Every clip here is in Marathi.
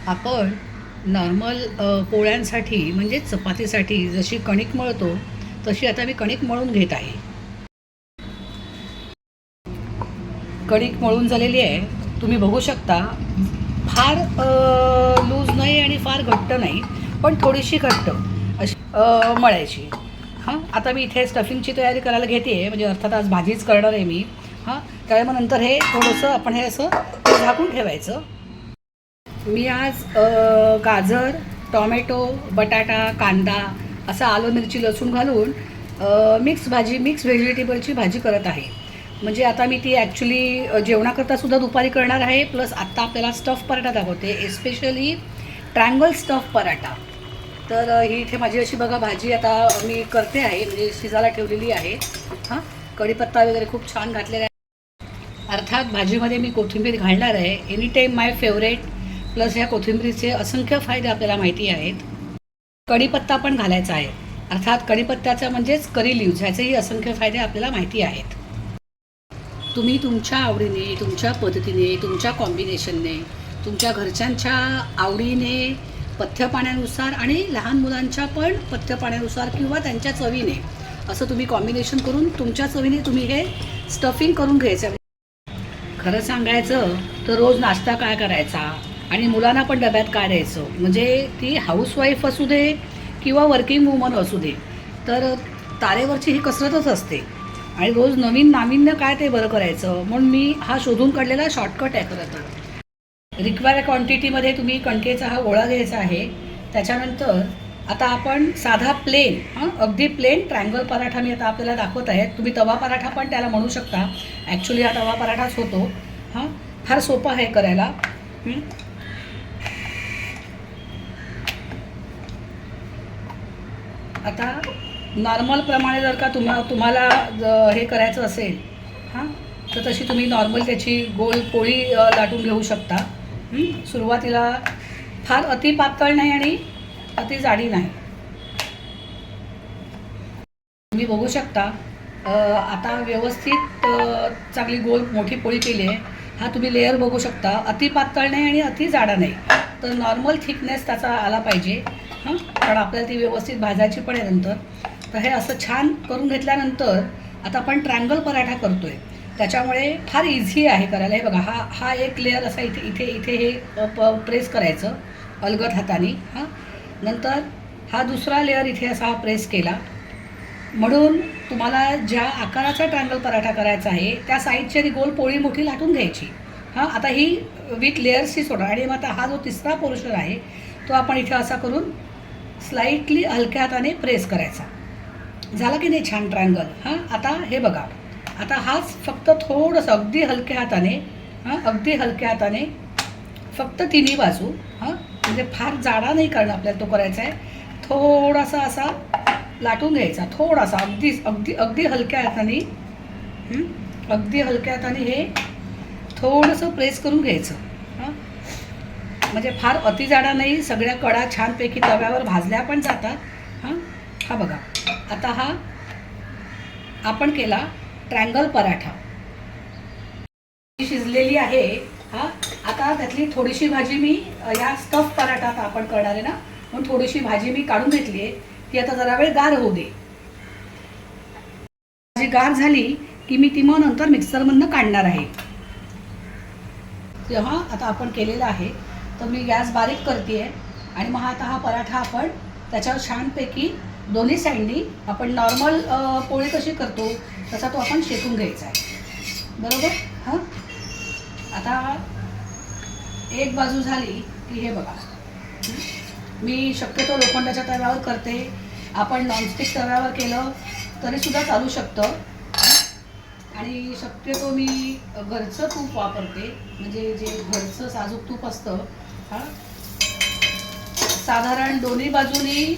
आपण नॉर्मल पोळ्यांसाठी म्हणजे चपातीसाठी जशी कणिक मळतो तशी आता मी कणिक मळून घेत आहे. कणिक मळून झालेली आहे, तुम्ही बघू शकता. फार लूज नाही आणि फार घट्ट नाही, पण थोडीशी घट्ट अशी मळायची. हां, आता मी इथे स्टफिंगची तयारी करायला घेते आहे, म्हणजे अर्थात आज भाजीच करणार आहे मी. हां, त्यामुळे मग नंतर हे थोडंसं आपण हे असं झाकून ठेवायचं. मी आज गाजर, टॉमॅटो, बटाटा, कांदा असा आलं मिरची लसूण घालून मिक्स व्हेजिटेबलची भाजी करत आहे. म्हणजे आता मी ती ॲक्च्युली जेवणाकरतासुद्धा दुपारी करणार आहे. प्लस आत्ता आपल्याला स्टफ पराठा दाखवते, एस्पेशली ट्रँगल स्टफ पराठा. तर ही इथे माझी अशी बघा भाजी आता मी करते आहे, म्हणजे शिजायला ठेवलेली आहे. हां, कढीपत्ता वगैरे खूप छान घातलेला आहे. अर्थात भाजीमध्ये मी कोथिंबीर घालणार आहे. एनी टाईम माय फेवरेट. प्लस ह्या कोथिंबीरीचे असंख्य फायदे आपल्याला माहिती आहेत. कढीपत्ता पण घालायचा आहे. अर्थात कढीपत्त्याचा म्हणजेच करी लिव्ज, ह्याचेही असंख्य फायदे आपल्याला माहिती आहेत. तुम्ही तुमच्या आवडीने, तुमच्या पद्धतीने, तुमच्या कॉम्बिनेशनने, तुमच्या घरच्यांच्या आवडीने, पथ्यपाण्यानुसार आणि लहान मुलांच्या पण पथ्यपाण्यानुसार किंवा त्यांच्या चवीने असं तुम्ही कॉम्बिनेशन करून तुमच्या चवीने तुम्ही हे स्टफिंग करून घ्यायचं. खरं सांगायचं तर रोज नाश्ता काय करायचा आणि मुलांना पण डब्यात काय द्यायचं, म्हणजे ती हाऊसवाईफ असू दे किंवा वर्किंग वुमन असू दे, तर तारेवरची ही कसरतच असते. आणि रोज नवीन नाविन्य काय ते बरं करायचं, म्हणून मी हा शोधून काढलेला शॉर्टकट आहे. खरं तर रिक्वायर्ड क्वांटिटीमध्ये तुम्ही कणकेचा हा गोळा घ्यायचा आहे. त्याच्यानंतर आता आपण साधा प्लेन, अगदी प्लेन ट्रँगल पराठा मी आता आपल्याला दाखवत आहे. तुम्ही तवा पराठा पण त्याला म्हणू शकता. ॲक्च्युली हा तवा पराठाच होतो. हां, फार सोपा आहे करायला. आता नॉर्मलप्रमाणे जर का तुम्हाला हे करायचं असेल, हां, तर तशी तुम्ही नॉर्मल त्याची गोल पोळी लाटून घेऊ शकता. सुरुवातीला फार अति पातळ नाही आणि अति जाडी नाही. तुम्ही बघू शकता. आता व्यवस्थित चांगली गोल मोठी पोळी केली आहे. हा तुम्ही लेअर बघू शकता. अति पातळ नाही आणि अति जाडा नाही, तर नॉर्मल थिकनेस त्याचा आला पाहिजे. हां, कारण आपल्याला ती व्यवस्थित भाजायची पण आहे नंतर. तर हे असं छान करून घेतल्यानंतर आता आपण ट्रँगल पराठा करतो आहे, त्याच्यामुळे फार इझी आहे करायला. हे बघा, हा एक लेअर असा इथे इथे इथे हे प्रेस करायचं अलगद हाताने. हां, नंतर हा दुसरा लेअर इथे असा प्रेस केला. म्हणून तुम्हाला ज्या आकाराचा ट्रँगल पराठा करायचा आहे त्या साईडची गोल पोळी मोठी लाटून घ्यायची. हां, आता ही विथ लेअर्सची सोडा. आणि मग आता हा जो तिसरा पोर्शन आहे तो आपण इथे असा करून स्लाइटली हलक्या हाताने प्रेस करायचा. झाला की नाही छान ट्रँगल. हां, आता हे बघा, आता हाच फक्त थोडंसं अगदी हलक्या हाताने, अगदी हलक्या हाताने फक्त तिन्ही बाजू, म्हणजे फार जाडा नाही कारण आपल्याला तो करायचा आहे. थोडासा असा लाटून घ्यायचा, थोडासा अगदी अगदी अगदी हलक्या हाताने, अगदी हलक्या हाताने हे थोडंसं प्रेस करून घ्यायचं. म्हणजे फार अति जाडा नाही. सगळ्या कडा छानपैकी तव्यावर भाजल्या पण जातात. हा बघा, आता हा आपण केला ट्रँगल पराठा. शिजलेली आहे. आता त्यातली थोडीशी भाजी मी या स्टफ पराठा आपण करणार आहे ना, म्हणून थोडीशी भाजी मी काढून घेतली आहे. ती आता जरा वेळ गार होऊ दे. भाजी गार झाली की मी ती मग नंतर मिक्सरमधनं काढणार आहे. तेव्हा आता आपण केलेलं आहे, तर मी गॅस बारीक करते आहे. आणि मग आता हा पराठा आपण त्याच्यावर छानपैकी दोन्ही साईडनी आपण नॉर्मल पोळी कशी करतो तसा तो आपण शेकून घ्यायचा आहे. बरोबर. हां, आता एक बाजू झाली की हे बघा, मी शक्यतो लोखंडाच्या तव्यावर करते. आपण नॉनस्टिक तव्यावर केलं तरीसुद्धा चालू शकतं. आणि शक्यतो मी घरचं तूप वापरते, म्हणजे जे घरचं साजूक तूप असतं. साधारण दोन्ही बाजूनी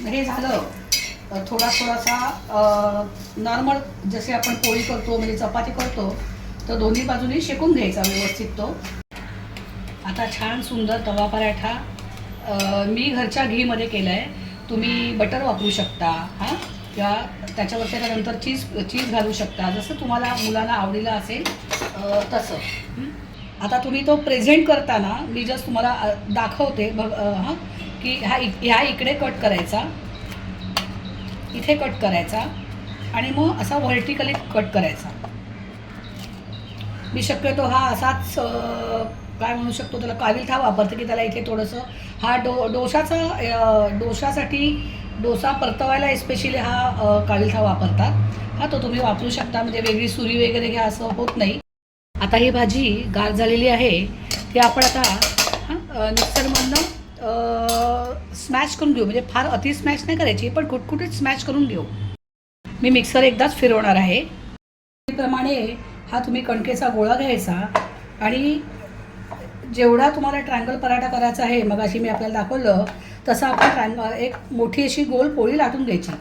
हे झालं थोडासा नॉर्मल जसे आपण पोळी करतो म्हणजे चपाती करतो, तर दोन्ही बाजूनी शेकून घ्यायचा व्यवस्थित तो. आता छान सुंदर तवा पराठा मी घरच्या घीमध्ये केला आहे. तुम्ही बटर वापरू शकता. किंवा त्याच्यावर त्याच्यानंतर चीज घालू शकता, जसं तुम्हाला मुलांना आवडीला असेल तसं. आता तुम्ही तो प्रेझेंट करताना मी जस्ट तुम्हाला दाखवते बघ हां, की ह्या इकडे कट करायचा, इथे कट करायचा आणि मग असा व्हर्टिकली कट करायचा. मी शक्यतो हा असाच काय म्हणू शकतो त्याला काविलथा वापरते, की त्याला इथे थोडंसं हा डोशासाठी डोसा परतवायला एस्पेशली हा काविलथा वापरतात. हा तो तुम्ही वापरू शकता, म्हणजे वेगळी सुरी वगैरे घ्या असं होत नाही. आता ही भाजी गार झालेली आहे, ती आपण आता मिक्सरमधनं स्मॅश करून घेऊ. म्हणजे फार अति स्मॅश नाही करायची, पण कुटकुटीत स्मॅश करून घेऊ. मी मिक्सर एकदाच फिरवणार आहे. त्याप्रमाणे हा तुम्ही कणकेचा गोळा घ्यायचा आणि जेवढा तुम्हाला ट्रायंगल पराठा करायचा आहे, मगाशी मी आपल्याला दाखवलं तसं आपण एक मोठी अशी गोल पोळी लाटून घ्यायची.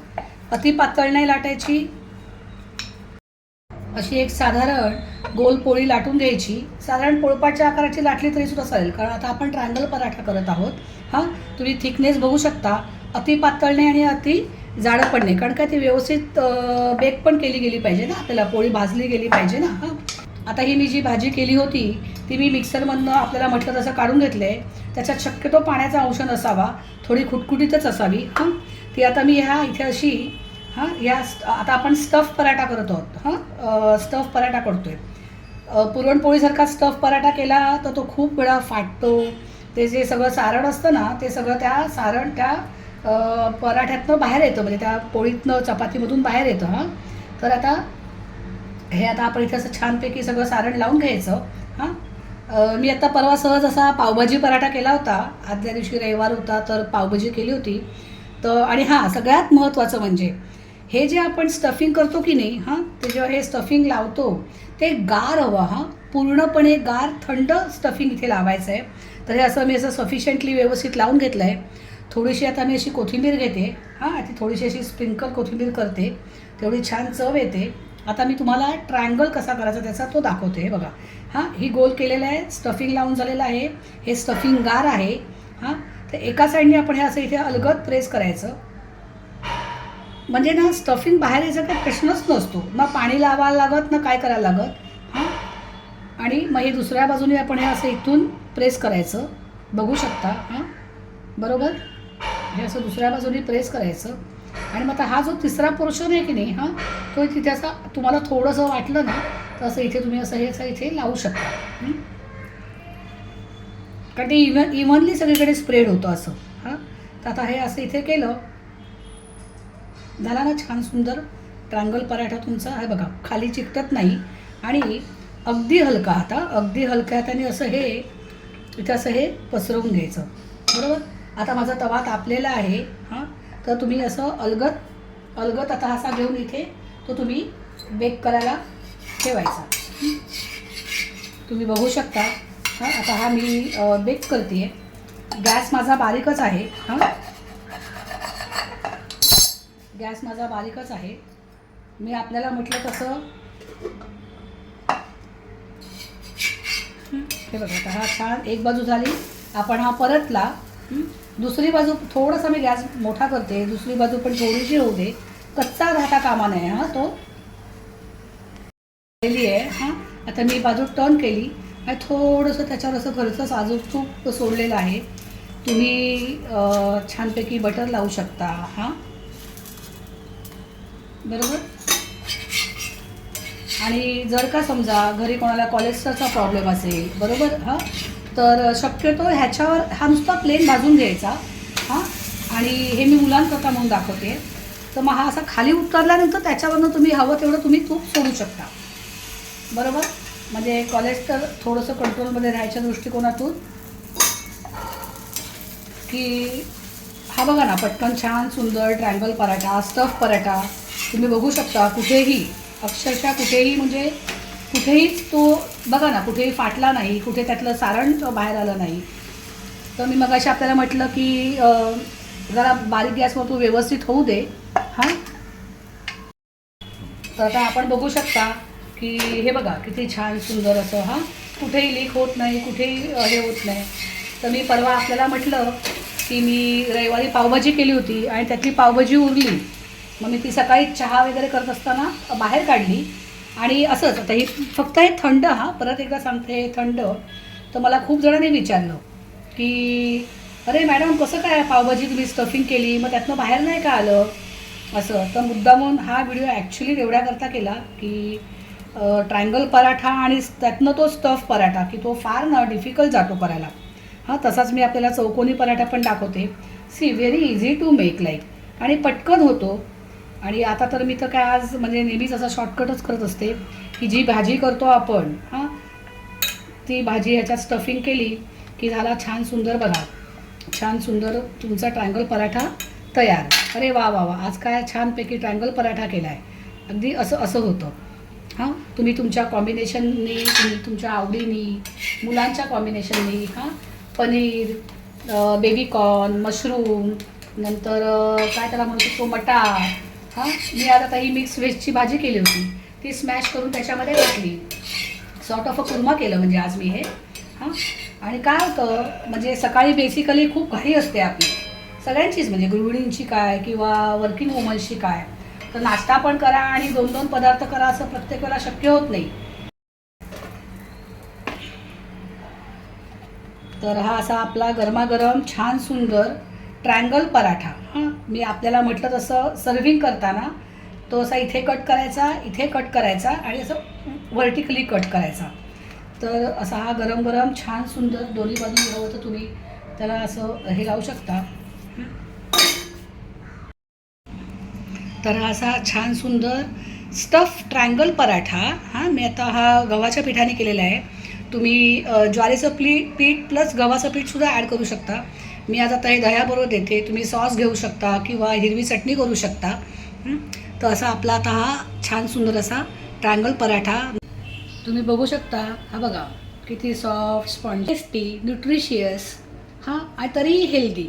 अति पातळ नाही लाटायची, अशी एक साधारण गोल पोळी लाटून घ्यायची. साधारण पोळपाटच्या आकाराची लाटली तरी सुद्धा चालेल, कारण आता आपण ट्रायंगल पराठा करत आहोत. हां, तुम्ही थिकनेस बघू शकता, अति पातळ नाही आणि अति जाडं पण नाही, कारण का ती व्यवस्थित बेक पण केली गेली पाहिजे ना, आपल्याला पोळी भाजली गेली पाहिजे ना. हां, आता ही मी जी भाजी केली होती ती मी मिक्सरमधनं आपल्याला म्हटलं तसं काढून घेतलं आहे. त्याच्यात शक्यतो पाण्याचा अंश नसावा, थोडी खुटखुटीतच असावी. हां, ती आता मी इथे अशी हां आता आपण स्टफ पराठा करत आहोत. हां, स्टफ पराठा करतो आहे. पुरणपोळीसारखा स्टफ पराठा केला तर तो खूप वेळा फाटतो. ते जे सगळं सारण असतं ना, ते सगळं त्या पराठ्यातनं बाहेर येतं, म्हणजे त्या पोळीतनं चपातीमधून बाहेर येतं. हां, तर आता आपण इथे असं छानपैकी सगळं सारण लावून घ्यायचं. हां, मी आता परवा सहज असा पावभाजी पराठा केला होता. आदल्या दिवशी रविवार होता तर पावभाजी केली होती. तर आणि हां, सगळ्यात महत्त्वाचं म्हणजे हे जे आपण स्टफिंग करतो की नाही, हां, ते जेव्हा हे स्टफिंग लावतो ते गार हवं. हां, पूर्णपणे गार थंड स्टफिंग इथे लावायचं आहे. तर हे असं मी सफिशियंटली व्यवस्थित लावून घेतलं आहे. थोडीशी आता मी अशी कोथिंबीर घेते. हां, ती थोडीशी अशी स्प्रिंकल कोथिंबीर करते, तेवढी छान चव येते. आता मी तुम्हाला ट्रायंगल कसा करायचा त्याचा तो दाखवते. हे बघा, हां, ही गोल केलेलं आहे, स्टफिंग लावून झालेलं आहे. हे स्टफिंग गार आहे. हां, तर एका साईडने आपण हे असं इथे अलगद प्रेस करायचं, म्हणजे ना स्टफिंग बाहेर यायचा काही प्रश्नच नसतो ना, पाणी लावायला लागत ना काय करायला लागत. हां, आणि मग हे दुसऱ्या बाजूने आपण हे असं इथून प्रेस करायचं, बघू शकता. हां, बरोबर, हे असं दुसऱ्या बाजूने प्रेस करायचं. आणि मग आता हा जो तिसरा पोर्शन आहे की नाही, हां, तो तिथे असा तुम्हाला थोडंसं वाटलं ना तर असं इथे तुम्ही असं इथे लावू शकता. कारण ते इव्हनली सगळीकडे स्प्रेड होतं असं. हां, तर आता हे असं इथे केलं, झाला ना छान सुंदर ट्रायंगल पराठा तुमचा. हे बघा, खाली चिकटत नाही आणि अगदी हलका अगदी हलक्या हाताने असं इथे असं पसरवून घ्यायचं. बरोबर, आता माझा तवा तापलेला आहे. हां, तर तुम्ही असं अलगद आता असा घेऊन इथे तो तुम्ही बेक करायला ठेवायचा. तुम्ही बघू शकता. हां, आता हा मी बेक करते आहे. गॅस माझा बारीकच आहे. हां, गॅस माझा बारीकच आहे. मी आपल्याला म्हटलं तसं हे बघा, आता हा छान एक बाजू झाली, आपण हा परतला. दुसरी बाजू थोडासा मी गॅस मोठा करते, दुसरी बाजू पण थोडीशी होऊ दे, कच्चा राहता कामा नये. हां, तो केली आहे. हां, आता मी बाजू टर्न केली आणि थोडंसं त्याच्यावर असं घरचं साजूक तूप सोडलेलं आहे. तुम्ही छानपैकी बटर लावू शकता. हां, बरोबर. आणि जर का समजा घरी कोणाला कोलेस्ट्रॉलचा प्रॉब्लेम असेल, बरोबर, हां, तर शक्यतो ह्याच्यावर हा नुसता प्लेन भाजून घ्यायचा. हां, आणि हे मी मुलांकरता म्हणून दाखवते. तर मग हा असा खाली उतरल्यानंतर त्याच्यावरनं तुम्ही हवं तेवढं तुम्ही तूप सोडू शकता. बरोबर, म्हणजे कोलेस्ट्रॉल थोडंसं कंट्रोलमध्ये राहायच्या दृष्टिकोनातून. की हा बघा ना, पटकन छान सुंदर ट्रायंगल पराठा, स्टफ पराठा तुम्ही बघू शकता. कुठेही अक्षरशः कुठेही म्हणजे कुठेहीच तो बघा ना, कुठेही फाटला नाही, कुठे त्यातलं सारण बाहेर आलं नाही. तर मी मगाशी आपल्याला म्हटलं की जरा बारीक गॅसवर तो व्यवस्थित होऊ दे. हां, तर आता आपण बघू शकता की हे बघा किती छान सुंदर असं. हां, कुठेही लीक होत नाही, कुठेही हे होत नाही. तर मी परवा आपल्याला म्हटलं की मी रविवारी पावभाजी केली होती आणि त्यातली पावभाजी उरली. मग मी ती सकाळी चहा वगैरे करत असताना बाहेर काढली आणि असंच आता हे फक्त हे थंड, हा परत एकदा सांगते, हे थंड. तर मला खूप जणांनी विचारलं की अरे मॅडम कसं काय पावभाजी तुम्ही स्टफिंग केली, मग त्यातनं बाहेर नाही का आलं असं. तर मुद्दामून हा व्हिडिओ ॲक्च्युली एवढ्याकरता केला की ट्रायंगल पराठा आणि त्यातनं तो स्टफ पराठा की तो फार ना डिफिकल्ट जातो करायला. हां, तसाच मी आपल्याला चौकोनी पराठा पण दाखवते. See very easy to make like आणि पटकन होतो. आणि आता तर मी तर काय आज म्हणजे नेहमीच असा शॉर्टकटच करत असते की जी भाजी करतो आपण, हां, ती भाजी ह्याच्यात स्टफिंग केली की झाला छान सुंदर, बघा छान सुंदर तुमचा ट्रायंगल पराठा तयार. अरे वा वा वा, आज काय छानपैकी ट्रायंगल पराठा केला आहे. अगदी असं असं होतं. हां, तुम्ही तुमच्या कॉम्बिनेशननी, तुम्ही तुमच्या आवडीनी, मुलांच्या कॉम्बिनेशननी, हां, पनीर, बेबीकॉर्न, मशरूम, नंतर काय त्याला म्हणू शकतो मटार. हां, मी आता ही मिक्स व्हेजची भाजी केली होती, ती स्मॅश करून त्याच्यामध्ये घातली. सॉर्ट ऑफ अ कुर्मा केलं म्हणजे आज मी हे. हां, आणि काय होतं म्हणजे सकाळी बेसिकली खूप घाई असते आपली सगळ्यांचीच, म्हणजे गृहिणींची काय किंवा वर्किंग वुमन्सची काय. तर नाश्ता पण करा आणि 2-2 पदार्थ करा असं प्रत्येक वेळेला शक्य होत नाही. तर हा असा आपला गरमागरम छान सुंदर ट्रायंगल पराठा. हां, मी आपल्याला म्हटलं तसं सर्व्हिंग करताना तो असा इथे कट करायचा, इथे कट करायचा आणि असं व्हर्टिकली कट करायचा. तर असा हा गरम गरम छान सुंदर दोन्ही बाजूने हवं तर तुम्ही त्याला असं हे लावू शकता. तर हा असा छान सुंदर स्टफ ट्रायंगल पराठा. हां, मी आता हा गव्हाच्या पिठाने केलेला आहे. तुम्ही ज्वारीचं पीठ प्लस गव्हाचं पीठसुद्धा ॲड करू शकता. मी आज आता हे दह्याबरोबर देते. तुम्ही सॉस घेऊ शकता किंवा हिरवी चटणी करू शकता. तर असा आपला आता हा छान सुंदर असा ट्रायंगल पराठा तुम्ही बघू शकता. हा बघा किती सॉफ्ट, स्पॉन्जी, टेस्टी, न्यूट्रिशियस, हां, आणि तरीही हेल्दी.